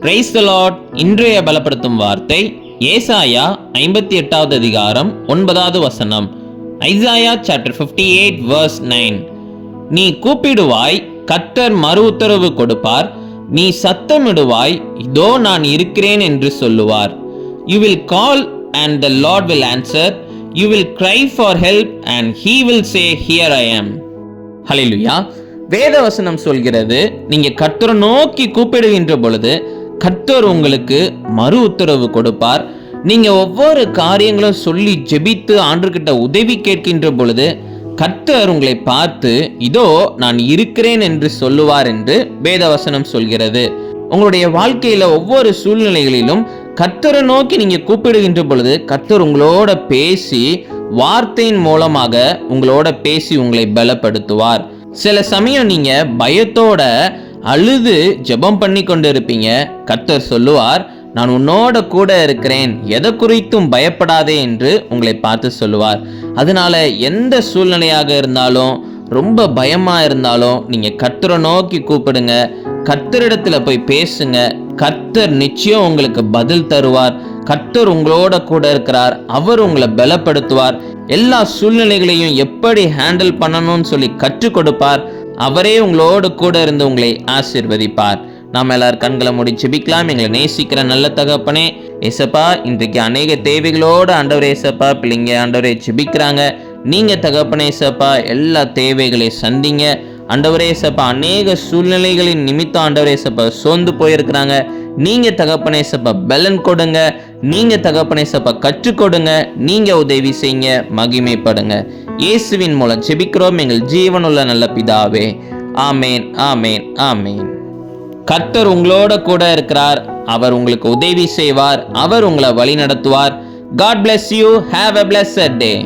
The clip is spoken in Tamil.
Praise the Lord. இன்றைய பலப்படுத்தும் வார்த்தை ஏசாயா 58வது அதிகாரம் 9வது வசனம். Isaiah chapter 58 verse 9. நீ கூப்பிடுவாய், கர்த்தர் மறு உத்தரவு கொடுப்பார். நீ சத்தமிடுவாய், இதோ நான் இருக்கிறேன் என்று சொல்லுவார். You will call and the Lord will answer. You will cry for help and he will say, here I am. ஹல்லேலூயா. வேதவசனம் சொல்கிறது, நீங்க கர்த்தரை நோக்கி கூப்பிடுகின்ற பொழுது கர்த்தர் உங்களுக்கு மறு உத்தரவு கொடுப்பார். நீங்க ஒவ்வொரு காரியங்களும் சொல்லி ஜெபித்து ஆண்டவர்கிட்ட உதவி கேட்கின்ற பொழுது கர்த்தர் உங்களை பார்த்து இதோ நான் இருக்கிறேன் என்று சொல்லுவார் என்று வேதவசனம் சொல்கிறது. உங்களுடைய வாழ்க்கையில ஒவ்வொரு சூழ்நிலைகளிலும் கர்த்தரை நோக்கி நீங்க கூப்பிடுகின்ற பொழுது கர்த்தர் உங்களோட பேசி வார்த்தையின் மூலமாக உங்களோட பேசி உங்களை பலப்படுத்துவார். சில சமயம் நீங்க பயத்தோட அழுது ஜெபம் பண்ணி கொண்டு இருப்பீங்க. கர்த்தர் சொல்லுவார், நான் உன்னோட கூட இருக்கிறேன், எதை குறித்தும் பயப்படாதே என்று உங்களை பார்த்து சொல்லுவார். அதனால எந்த சூழ்நிலையாக இருந்தாலும், ரொம்ப பயமா இருந்தாலும் நீங்க கர்த்தரை நோக்கி கூப்பிடுங்க, கர்த்தரிடத்துல போய் பேசுங்க. கர்த்தர் நிச்சயம் உங்களுக்கு பதில் தருவார். கர்த்தர் உங்களோட கூட இருக்கிறார். அவர் உங்களை பலப்படுத்துவார். எல்லா சூழ்நிலைகளையும் எப்படி ஹேண்டில் பண்ணணும்னு சொல்லி கற்றுக் கொடுப்பார். அவரே உங்களோடு கூட இருந்து உங்களை ஆசீர்வதிப்பார். நாம் எல்லாரும் கண்களை மூடி ஜெபிக்கலாம். எங்களை நேசிக்கிற நல்ல தகப்பனே, ஏசப்பா, இன்றைக்கு அநேக தேவைகளோடு ஆண்டவரே ஏசப்பா பிள்ளைங்க ஆண்டவரே ஜெபிக்கிறாங்க. நீங்க தகப்பனே ஏசப்பா எல்லா தேவைகளை சந்திங்க. ஆண்டவரே ஏசப்பா அநேக சூழ்நிலைகளின் நிமித்தம் ஆண்டவரே ஏசப்பா சோர்ந்து போயிருக்கிறாங்க. நீங்க தகப்பனே ஏசப்பா பலன் கொடுங்க. நீங்க தகப்பனே ஏசப்பா கற்றுக் கொடுங்க. நீங்க உதவி செய்யுங்க, மகிமைப்படுங்க. இயேசுவின் மூலம் ஜெபிக்கிறோம் எங்கள் ஜீவனுள்ள நல்ல பிதாவே. ஆமேன், ஆமேன், ஆமேன். கர்த்தர் உங்களோட கூட இருக்கிறார். அவர் உங்களுக்கு உதவி செய்வார். அவர் உங்களை வழி நடத்துவார். God bless you. Have a blessed day.